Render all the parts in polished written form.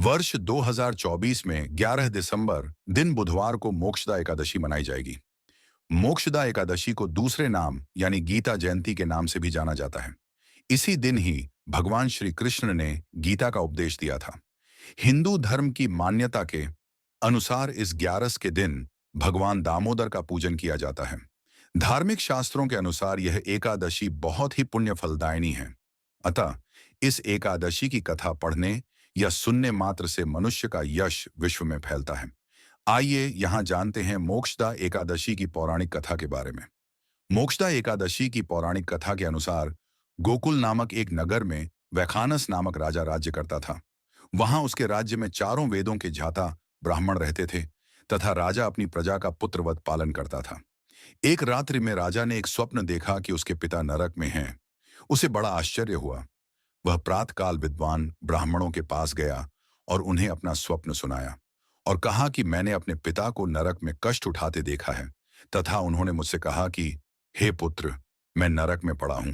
वर्ष 2024 में 11 दिसंबर दिन बुधवार को मोक्षदा एकादशी मनाई जाएगी। मोक्षदा एकादशी को दूसरे नाम यानी गीता जयंती के नाम से भी जाना जाता है। इसी दिन ही भगवान श्री कृष्ण ने गीता का उपदेश दिया था। हिंदू धर्म की मान्यता के अनुसार इस 11 के दिन भगवान दामोदर का पूजन किया जाता है। धार्मिक शास्त्रों के अनुसार यह एकादशी बहुत ही पुण्य फलदायिनी है। अतः इस एकादशी की कथा पढ़ने या सुनने मात्र से मनुष्य का यश विश्व में फैलता है। आइए यहाँ जानते हैं मोक्षदा एकादशी की पौराणिक कथा के बारे में। मोक्षदा एकादशी की पौराणिक कथा के अनुसार गोकुल नामक एक नगर में वैखानस नामक राजा राज्य करता था। वहां उसके राज्य में चारों वेदों के जाता ब्राह्मण रहते थे तथा राजा अपनी प्रजा का पुत्रवत पालन करता था। एक रात्रि में राजा ने एक स्वप्न देखा कि उसके पिता नरक में हैं। उसे बड़ा आश्चर्य हुआ। वह प्रातःकाल विद्वान ब्राह्मणों के पास गया और उन्हें अपना स्वप्न सुनाया और कहा कि मैंने अपने पिता को नरक में कष्ट उठाते देखा है तथा उन्होंने मुझसे कहा कि हे पुत्र, मैं नरक में पड़ा हूं,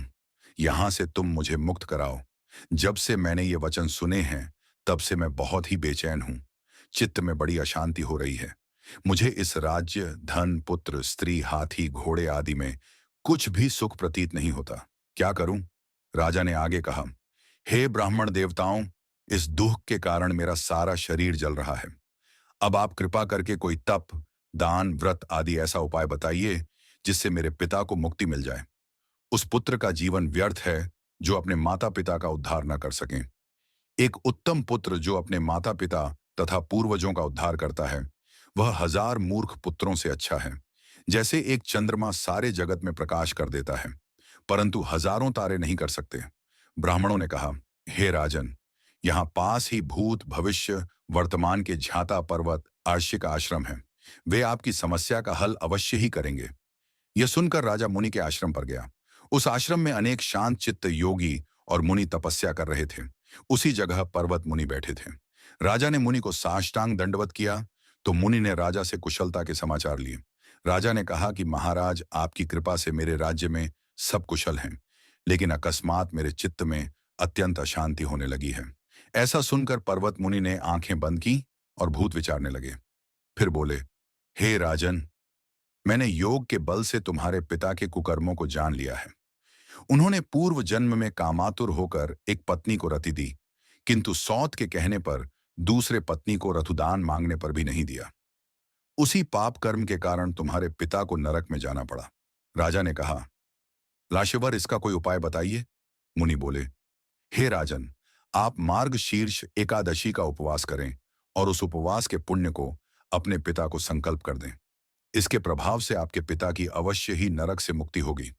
यहां से तुम मुझे मुक्त कराओ। जब से मैंने ये वचन सुने हैं तब से मैं बहुत ही बेचैन हूं। चित्त में बड़ी अशांति हो रही है। मुझे इस राज्य, धन, पुत्र, स्त्री, हाथी, घोड़े आदि में कुछ भी सुख प्रतीत नहीं होता। क्या करूं? राजा ने आगे कहा, हे ब्राह्मण देवताओं, इस दुख के कारण मेरा सारा शरीर जल रहा है। अब आप कृपा करके कोई तप, दान, व्रत आदि ऐसा उपाय बताइए जिससे मेरे पिता को मुक्ति मिल जाए। उस पुत्र का जीवन व्यर्थ है जो अपने माता पिता का उद्धार न कर सकें। एक उत्तम पुत्र जो अपने माता पिता तथा पूर्वजों का उद्धार करता है, वह 1000 मूर्ख पुत्रों से अच्छा है। जैसे एक चंद्रमा सारे जगत में प्रकाश कर देता है परंतु हजारों तारे नहीं कर सकते। ब्राह्मणों ने कहा, हे राजन, यहाँ पास ही भूत, भविष्य, वर्तमान के झाता पर्वत आर्षिक आश्रम है। वे आपकी समस्या का हल अवश्य ही करेंगे। यह सुनकर राजा मुनि के आश्रम पर गया। उस आश्रम में अनेक शांत चित्त योगी और मुनि तपस्या कर रहे थे। उसी जगह पर्वत मुनि बैठे थे। राजा ने मुनि को साष्टांग दंडवत किया तो मुनि ने राजा से कुशलता के समाचार लिए। राजा ने कहा कि महाराज, आपकी कृपा से मेरे राज्य में सब कुशल हैं, लेकिन अकस्मात मेरे चित्त में अत्यंत अशांति होने लगी है। ऐसा सुनकर पर्वत मुनि ने आंखें बंद की और भूत विचारने लगे। फिर बोले, हे राजन, मैंने योग के बल से तुम्हारे पिता के कुकर्मों को जान लिया है। उन्होंने पूर्व जन्म में कामातुर होकर एक पत्नी को रति दी, किंतु सौत के कहने पर दूसरे पत्नी को रथुदान मांगने पर भी नहीं दिया। उसी पाप कर्म के कारण तुम्हारे पिता को नरक में जाना पड़ा। राजा ने कहा, लाशवर, इसका कोई उपाय बताइए। मुनि बोले, हे राजन, आप मार्ग शीर्ष एकादशी का उपवास करें और उस उपवास के पुण्य को अपने पिता को संकल्प कर दें। इसके प्रभाव से आपके पिता की अवश्य ही नरक से मुक्ति होगी।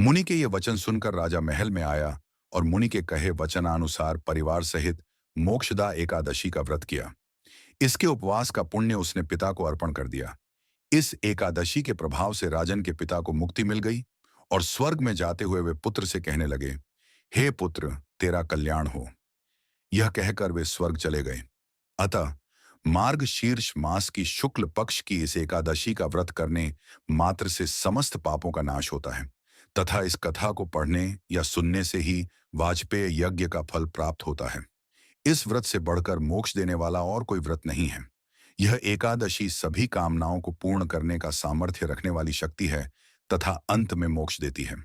मुनि के ये वचन सुनकर राजा महल में आया और मुनि के कहे वचनानुसार परिवार सहित मोक्षदा एकादशी का व्रत किया। इसके उपवास का पुण्य उसने पिता को अर्पण कर दिया। इस एकादशी के प्रभाव से राजन के पिता को मुक्ति मिल गई और स्वर्ग में जाते हुए वे पुत्र से कहने लगे, हे पुत्र, तेरा कल्याण हो। यह कहकर वे स्वर्ग चले गए। अतः मार्ग शीर्ष मास की शुक्ल पक्ष की इस एकादशी का व्रत करने मात्र से समस्त पापों का नाश होता है तथा इस कथा को पढ़ने या सुनने से ही वाजपेय यज्ञ का फल प्राप्त होता है। इस व्रत से बढ़कर मोक्ष देने वाला और कोई व्रत नहीं है। यह एकादशी सभी कामनाओं को पूर्ण करने का सामर्थ्य रखने वाली शक्ति है तथा अंत में मोक्ष देती है।